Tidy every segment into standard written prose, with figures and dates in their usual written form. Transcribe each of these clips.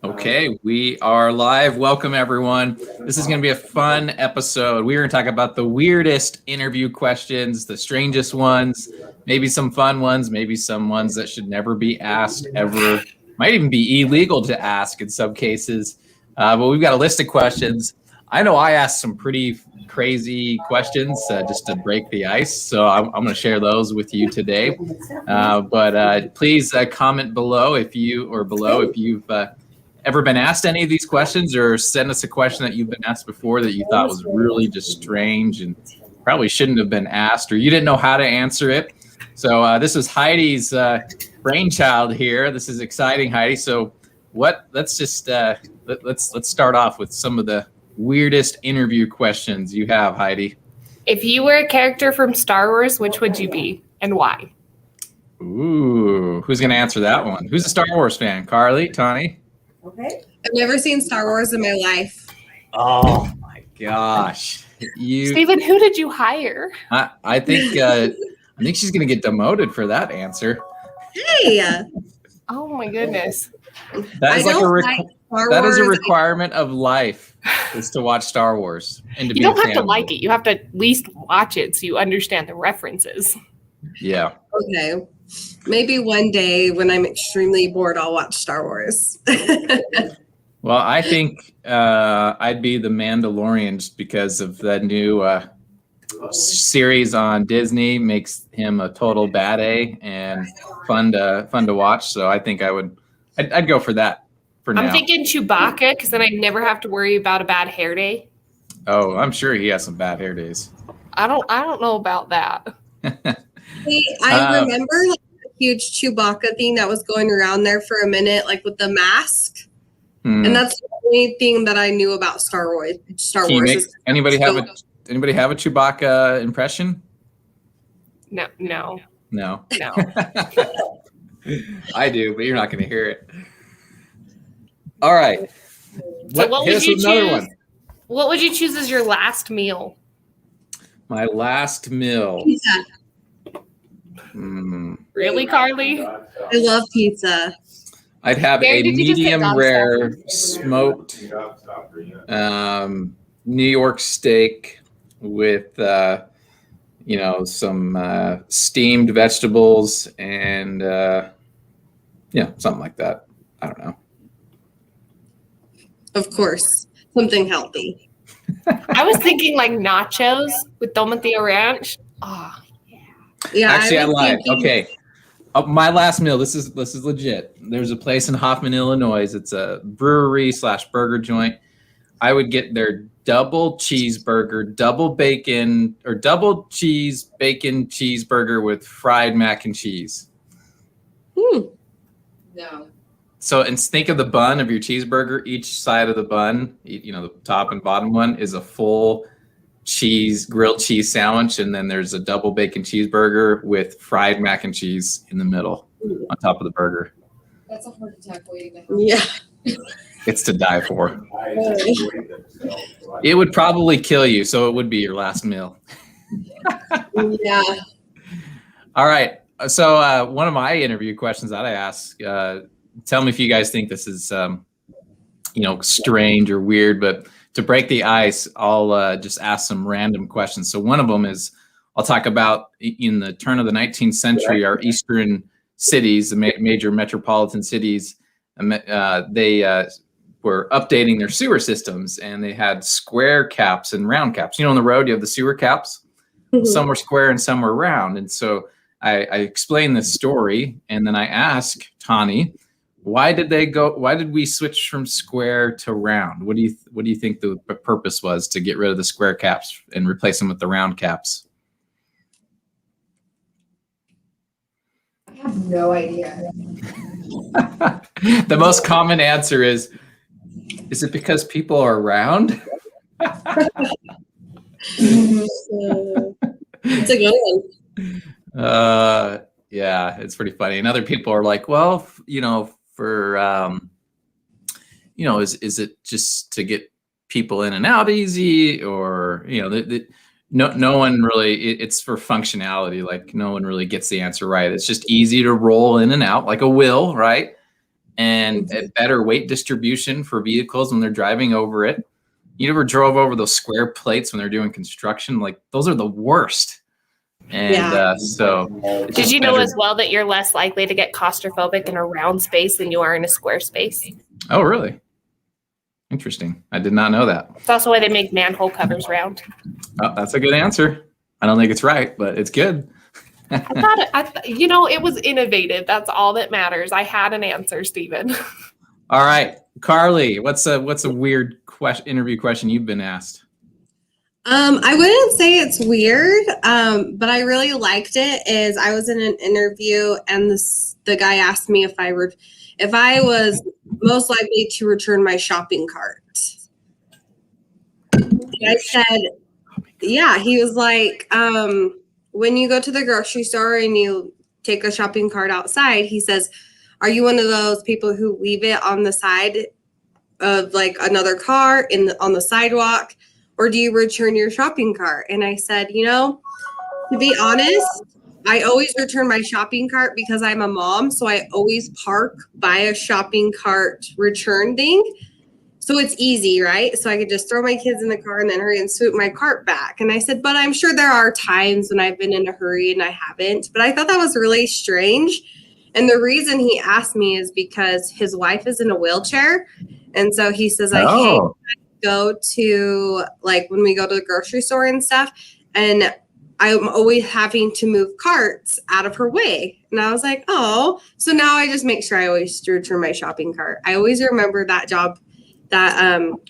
Okay, we are live. Welcome, everyone. This is going to be a fun episode. We're going to talk about the weirdest interview questions, the strangest ones, maybe some fun ones, maybe some ones that should never be asked ever. Might even be illegal to ask in some cases. But we've got a list of questions. I know I asked some pretty crazy questions just to break the ice, so I'm going to share those with you today. But please comment below if you've ever been asked any of these questions, or send us a question that you've been asked before that you thought was really just strange and probably shouldn't have been asked, or you didn't know how to answer it. So this is Heidi's brainchild here. This is exciting, Heidi. So let's start off with some of the weirdest interview questions you have, Heidi. If you were a character from Star Wars, which would you be and why? Ooh, who's going to answer that one? Who's a Star Wars fan? Carly, Tawny? Okay. I've never seen Star Wars in my life. Oh my gosh. Steven, who did you hire? I think she's gonna get demoted for that answer. Hey. Oh my goodness. That is that is a requirement of life, is to watch Star Wars. And you don't have to like it. You have to at least watch it so you understand the references. Yeah. Okay. Maybe one day when I'm extremely bored, I'll watch Star Wars. Well, I think I'd be the Mandalorian just because of the new series on Disney. Makes him a total bad A and fun to watch. So I think I'd go for that for now. I'm thinking Chewbacca because then I never have to worry about a bad hair day. Oh, I'm sure he has some bad hair days. I don't know about that. Hey, I remember like a huge Chewbacca thing that was going around there for a minute, like with the mask. And that's the only thing that I knew about Star Wars. Anybody have a Chewbacca impression? No. I do, but you're not going to hear it. All right. So what would you choose? What would you choose as your last meal? My last meal. Pizza. Really, Carly? I love pizza. I'd have a medium rare smoked New York steak with some steamed vegetables and something like that. I don't know. Of course, something healthy. I was thinking like nachos with tomatillo ranch. Oh, yeah. Actually, I lied. Okay. My last meal, this is legit. There's a place in Hoffman, Illinois. It's a brewery / burger joint. I would get their double cheeseburger, double bacon, or double cheese bacon cheeseburger with fried mac and cheese. No. So, and think of the bun of your cheeseburger. Each side of the bun, the top and bottom one, is a full grilled cheese sandwich, and then there's a double bacon cheeseburger with fried mac and cheese in the middle on top of the burger. That's a heart attack waiting to happen. Yeah. It's to die for. It would probably kill you, so it would be your last meal. Yeah. All right. So one of my interview questions that I ask, tell me if you guys think this is strange or weird, but to break the ice, I'll just ask some random questions. So one of them is, I'll talk about in the turn of the 19th century, our eastern cities, the major metropolitan cities, they were updating their sewer systems, and they had square caps and round caps. On the road, you have the sewer caps. Mm-hmm. Some were square and some were round. And so I explained this story, and then I asked Tawny, why did we switch from square to round? What do you think the purpose was to get rid of the square caps and replace them with the round caps? I have no idea. The most common answer is it because people are round? It's a good one. Yeah, it's pretty funny. And other people are like, well, is it just to get people in and out easy, or no one really, it's for functionality. Like no one really gets the answer right. It's just easy to roll in and out like a wheel, right? and a better weight distribution for vehicles when they're driving over it. You ever drove over those square plates when they're doing construction? Like those are the worst. And so did you know as well that you're less likely to get claustrophobic in a round space than you are in a square space? Oh, really? Interesting. I did not know that. It's also why they make manhole covers round. Oh, that's a good answer. I don't think it's right, but it's good. I thought it was innovative. That's all that matters. I had an answer, Stephen. All right, Carly, what's a weird interview question you've been asked? I wouldn't say it's weird, but I really liked it. Is I was in an interview and the guy asked me if I was most likely to return my shopping cart. And I said, yeah. He was like, when you go to the grocery store and you take a shopping cart outside, he says, are you one of those people who leave it on the side of like another car on the sidewalk, or do you return your shopping cart? And I said, to be honest, I always return my shopping cart because I'm a mom. So I always park by a shopping cart return thing. So it's easy, right? So I could just throw my kids in the car and then hurry and swoop my cart back. And I said, but I'm sure there are times when I've been in a hurry and I haven't. But I thought that was really strange. And the reason he asked me is because his wife is in a wheelchair. And so he says, I hate go to like when we go to the grocery store and stuff, and I'm always having to move carts out of her way. And I was like, oh, so now I just make sure I always return my shopping cart. I always remember that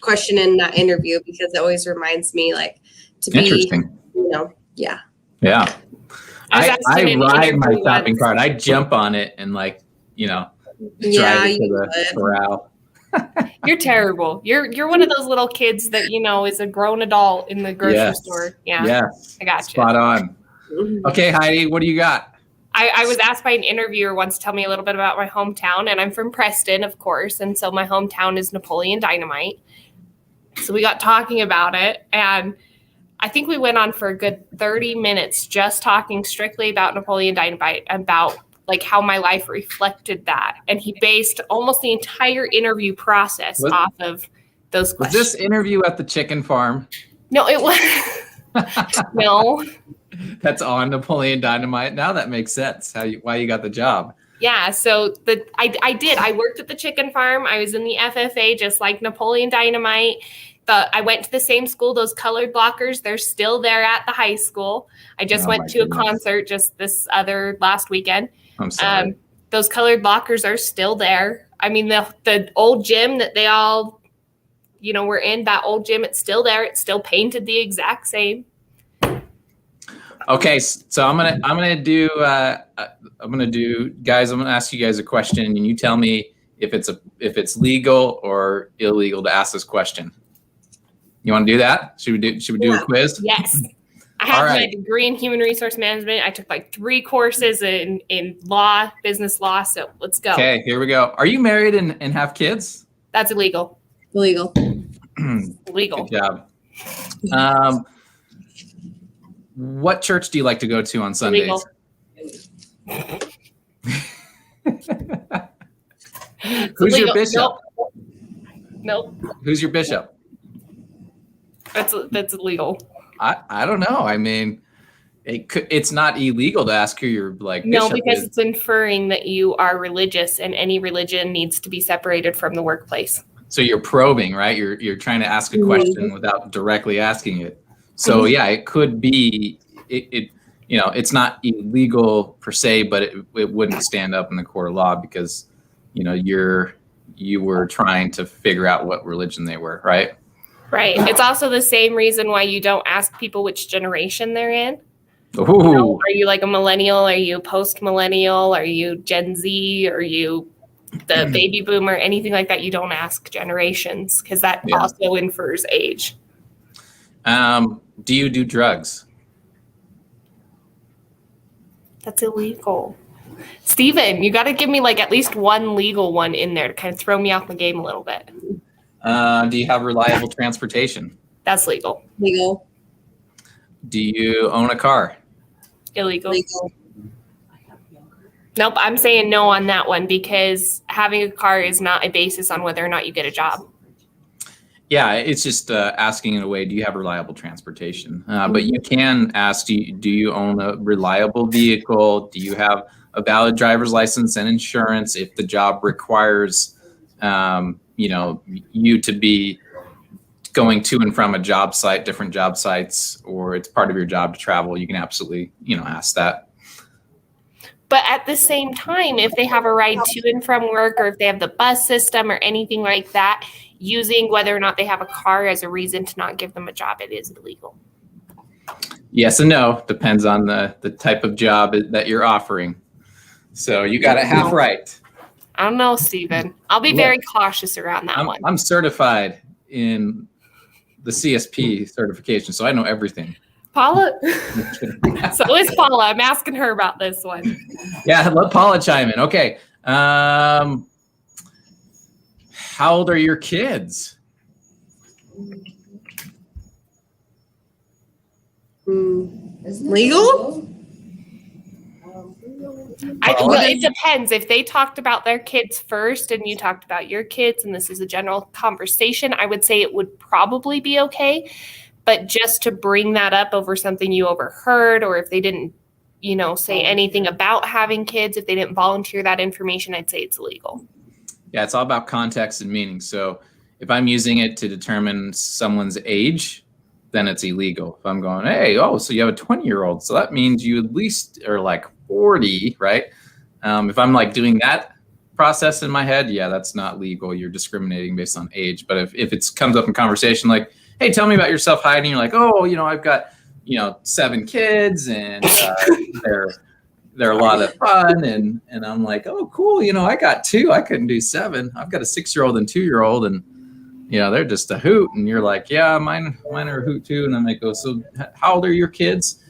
question in that interview because it always reminds me like to be interesting. Yeah. I ride my shopping cart. I jump on it and drive it to the corral. You're terrible. You're one of those little kids that is a grown adult in the grocery store. Yeah. Yes. I got you. Spot on. Okay, Heidi, what do you got? I was asked by an interviewer once to tell me a little bit about my hometown, and I'm from Preston, of course, and so my hometown is Napoleon Dynamite. So we got talking about it, and I think we went on for a good 30 minutes just talking strictly about Napoleon Dynamite, about like how my life reflected that. And he based almost the entire interview process off of those questions. Was this interview at the chicken farm? No, it was. No. That's on Napoleon Dynamite. Now that makes sense. Why you got the job. Yeah, so I did. I worked at the chicken farm. I was in the FFA, just like Napoleon Dynamite. I went to the same school. Those colored blockers, they're still there at the high school. I just went to a concert just this last weekend. I'm sorry. Those colored blockers are still there. I mean, the old gym that they all, were in, that old gym, it's still there. It's still painted the exact same. Okay, so I'm gonna ask you guys a question, and you tell me if it's legal or illegal to ask this question. You want to do that? Should we do a quiz? Yes. I have my degree in human resource management. I took like 3 courses in law, business law. So let's go. Okay, here we go. Are you married and have kids? That's illegal. Illegal. Legal. Good job. What church do you like to go to on Sundays? Who's your bishop? Nope. Who's your bishop? That's illegal. I don't know. I mean, it's not illegal to ask who your bishop because is. it's inferring that you are religious, and any religion needs to be separated from the workplace. So you're probing, right? You're trying to ask a question without directly asking it. So yeah, it could be it's not illegal per se, but it wouldn't stand up in the court of law because you were trying to figure out what religion they were, right? Right. It's also the same reason why you don't ask people which generation they're in. Ooh. Are you like a millennial? Are you post-millennial? Are you Gen Z? Are you the baby boomer? Anything like that? You don't ask generations because that also infers age. Do you do drugs? That's illegal. Steven, you got to give me like at least one legal one in there to kind of throw me off my game a little bit. Do you have reliable transportation? That's legal. Legal. Do you own a car? Illegal. Legal. Nope, I'm saying no on that one because having a car is not a basis on whether or not you get a job. Yeah, it's just asking in a way, do you have reliable transportation? But you can ask, do you own a reliable vehicle? Do you have a valid driver's license and insurance if the job requires, you to be going to and from a job site, different job sites, or it's part of your job to travel? You can absolutely, ask that. But at the same time, if they have a ride to and from work, or if they have the bus system or anything like that, using whether or not they have a car as a reason to not give them a job, it is illegal. Yes and no. Depends on the type of job that you're offering. So you got it half right. I don't know, Stephen. I'll be very cautious around that one. I'm certified in the CSP certification, so I know everything. Paula? So is Paula. I'm asking her about this one. Yeah, let Paula chime in. Okay. How old are your kids? Legal? It depends. If they talked about their kids first and you talked about your kids and this is a general conversation, I would say it would probably be okay. But just to bring that up over something you overheard, or if they didn't, say anything about having kids, if they didn't volunteer that information, I'd say it's illegal. Yeah, it's all about context and meaning. So if I'm using it to determine someone's age, then it's illegal. If I'm going, hey, so you have a 20-year-old, so that means you at least are like 40, right? If I'm like doing that process in my head, yeah, that's not legal. You're discriminating based on age. But if it comes up in conversation like, hey, tell me about yourself, Heidi, and you're like, I've got, 7 kids and they're a lot of fun. And I'm like, oh, cool. I got 2. I couldn't do 7. I've got a 6-year-old and 2-year-old and, they're just a hoot. And you're like, yeah, mine are a hoot too. And I'm like, so how old are your kids?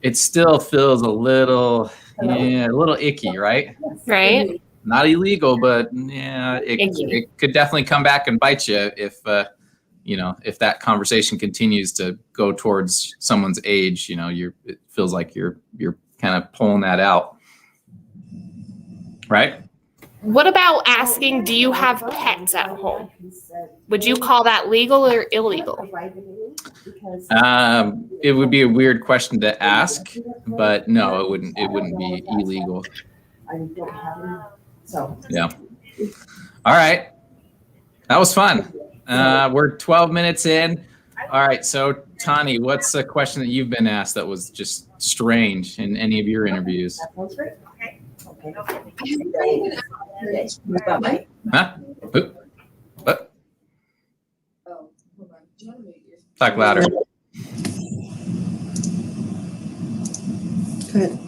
It still feels a little icky, right? Right. Not illegal, but yeah, it could definitely come back and bite you if that conversation continues to go towards someone's age. It feels like you're kind of pulling that out, right? What about asking, do you have pets at home? Would you call that legal or illegal? It would be a weird question to ask, but no, it wouldn't be illegal. Yeah. All right. That was fun. We're 12 minutes in. All right. So Tani, what's a question that you've been asked that was just strange in any of your interviews? Huh? What? Talk louder. Good.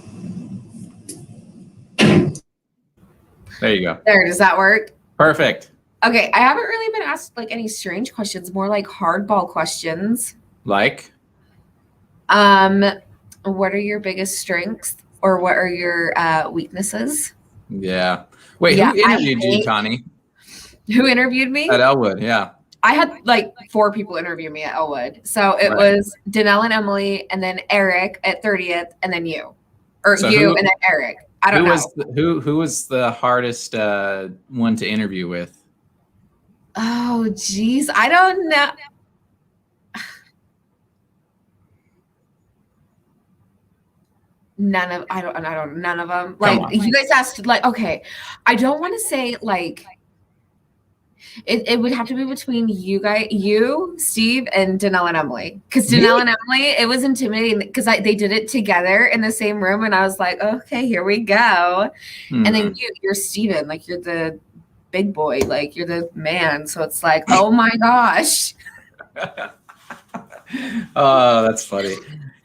There you go. There, does that work? Perfect. Okay, I haven't really been asked like any strange questions, more like hardball questions. Like? What are your biggest strengths or what are your weaknesses? Yeah. Wait, Yeah, who interviewed you, Tani? Who interviewed me? At Elwood, yeah. I had like 4 people interview me at Elwood. So it was Danelle and Emily, and then Eric at 30th, and then you. Or So you who- and then Eric. I don't know. Who was the hardest one to interview with? Oh, geez. I don't know. None of them. Like on. you guys asked, like, okay, I don't want to say like it would have to be between you, Steve, and Danelle and Emily. Because Danelle and Emily, it was intimidating because they did it together in the same room, and I was like, okay, here we go. And then you're Steven, like you're the big boy, like you're the man. So it's like, oh my gosh. Oh, that's funny.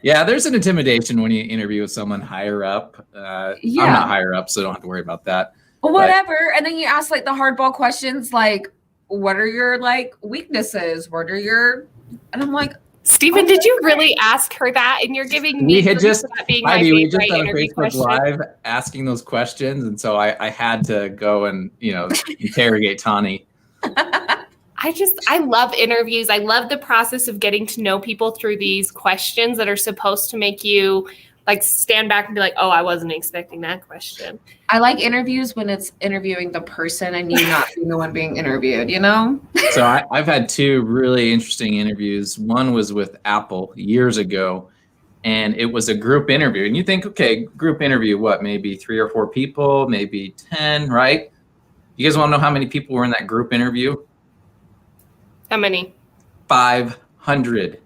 Yeah, there's an intimidation when you interview with someone higher up. I'm not higher up, so don't have to worry about that. Well, whatever. And then you ask like the hardball questions, like, what are your like weaknesses? What are your? And I'm like, Stephen, did you really ask her that? And you're giving me We just that being done my a favorite Facebook interview question. Live asking those questions, and so I had to go and interrogate Tani. I love interviews. I love the process of getting to know people through these questions that are supposed to make you like stand back and be like, oh, I wasn't expecting that question. I like interviews when it's interviewing the person and you not being the one being interviewed, you know? So I've had two really interesting interviews. One was with Apple years ago, and it was a group interview. And you think, okay, group interview, what, maybe 3 or 4 people, maybe 10, right? You guys want to know how many people were in that group interview? How many? 500.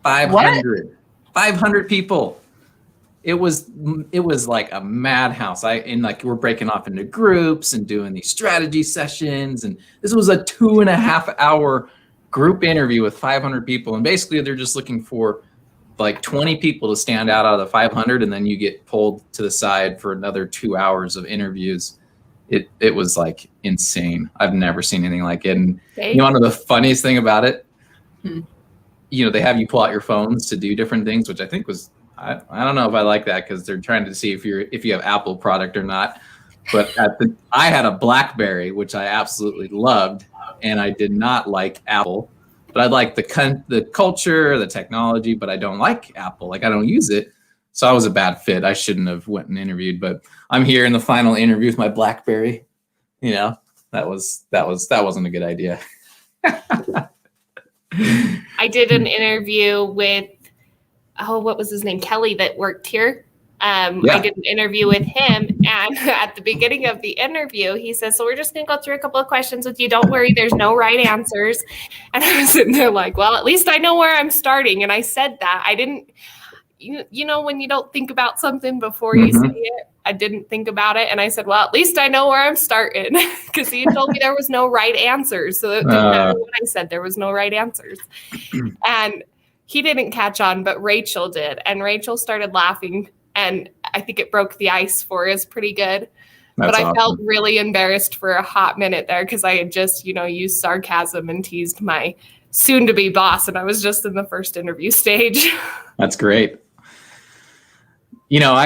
500. What? 500 people. It was like a madhouse. We're breaking off into groups and doing these strategy sessions. And this was a 2.5 hour group interview with 500 people. And basically they're just looking for like 20 people to stand out of the 500. And then you get pulled to the side for another 2 hours of interviews. It was like insane. I've never seen anything like it. And you know, one of the funniest thing about it, you know, they have you pull out your phones to do different things, which I think was, I don't know if I like that because they're trying to see if you have Apple product or not. But I had a BlackBerry, which I absolutely loved, and I did not like Apple. But I like the culture, the technology, but I don't like Apple. Like I don't use it. So I was a bad fit. I shouldn't have went and interviewed, but I'm here in the final interview with my BlackBerry. You know, that wasn't a good idea. I did an interview with, what was his name? Kelly that worked here. I did an interview with him, and at the beginning of the interview, he says, so we're just going to go through a couple of questions with you. Don't worry, there's no right answers. And I was sitting there like, well, at least I know where I'm starting. And I said that. I didn't, you know, when you don't think about something before you say it, I didn't think about it. And I said, well, at least I know where I'm starting, because he told me there was no right answers. So it didn't matter what I said, there was no right answers. And he didn't catch on, but Rachel did. And Rachel started laughing. And I think it broke the ice for us pretty good. But I felt really embarrassed for a hot minute there because I had just, you know, used sarcasm and teased my soon-to-be boss. And I was just in the first interview stage. That's great. You know,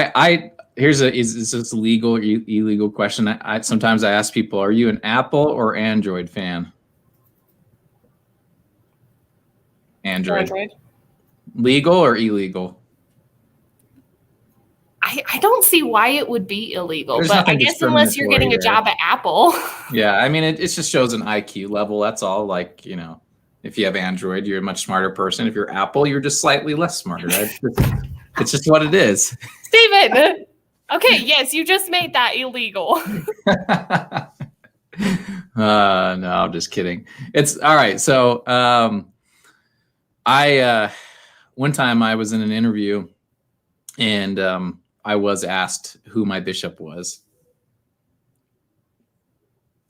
is this a legal or illegal question? Sometimes I ask people, are you an Apple or Android fan? Android. Legal or illegal? I don't see why it would be illegal, There's but I guess unless you're getting a job at Apple. Yeah, I mean, it just shows an IQ level. That's all. Like, you know, if you have Android, you're a much smarter person. If you're Apple, you're just slightly less smarter. Right? It's just what it is. Steven, okay, yes, you just made that illegal. No, I'm just kidding. It's all right. So one time I was in an interview and I was asked who my bishop was.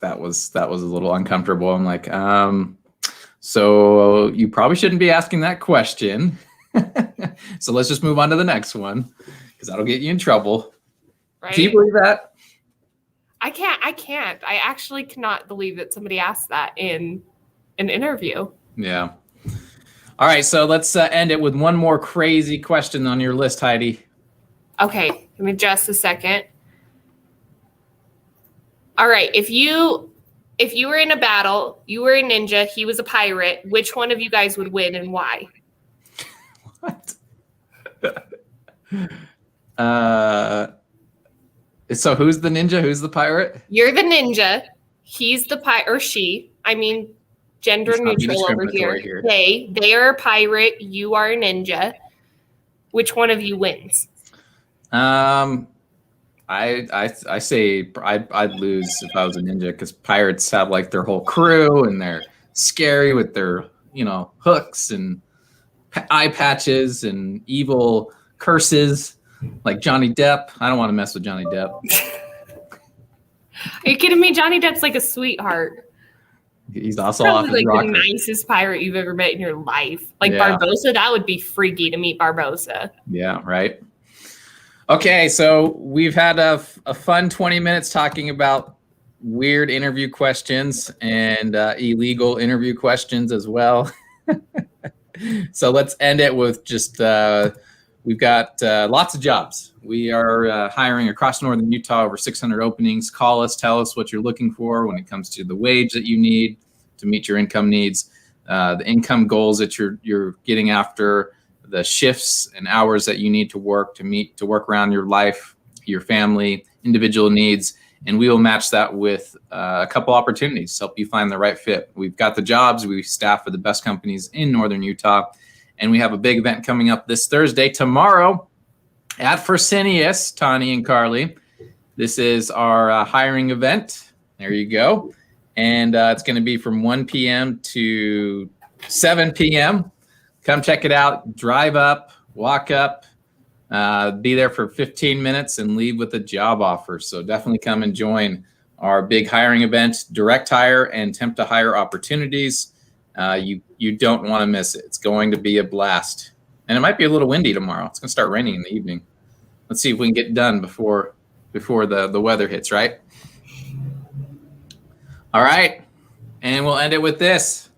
That was a little uncomfortable. I'm like, so you probably shouldn't be asking that question. So let's just move on to the next one because that'll get you in trouble. Right? Can you believe that? I can't. I actually cannot believe that somebody asked that in an interview. Yeah. All right. So let's end it with one more crazy question on your list, Heidi. Okay. Give me just a second. All right. If you were in a battle, you were a ninja, he was a pirate, which one of you guys would win and why? What? So who's the ninja? Who's the pirate? You're the ninja. He's the pirate, or she. I mean, gender neutral over here. They are a pirate. You are a ninja. Which one of you wins? I say I'd lose if I was a ninja because pirates have like their whole crew and they're scary with their, you know, hooks and eye patches and evil curses like Johnny Depp. I don't want to mess with Johnny Depp. Are you kidding me? Johnny Depp's like a sweetheart. He's also probably like the nicest pirate you've ever met in your life. Like Barbossa, that would be freaky to meet Barbossa. Yeah, right. Okay, so we've had a fun 20 minutes talking about weird interview questions and illegal interview questions as well. So let's end it with just, we've got lots of jobs. We are hiring across northern Utah, over 600 openings. Call us, tell us what you're looking for when it comes to the wage that you need to meet your income needs, the income goals that you're getting after, the shifts and hours that you need to work to work around your life, your family, individual needs. And we will match that with a couple opportunities to help you find the right fit. We've got the jobs. We staff for the best companies in Northern Utah. And we have a big event coming up this Thursday, tomorrow, at Fresenius, Tani and Carly. This is our hiring event. There you go. And it's going to be from 1 p.m. to 7 p.m. Come check it out. Drive up, walk up, be there for 15 minutes and leave with a job offer. So definitely come and join our big hiring event, direct hire and temp to hire opportunities. You don't want to miss it. It's going to be a blast. And it might be a little windy tomorrow. It's going to start raining in the evening. Let's see if we can get done before the weather hits, right? All right. And we'll end it with this.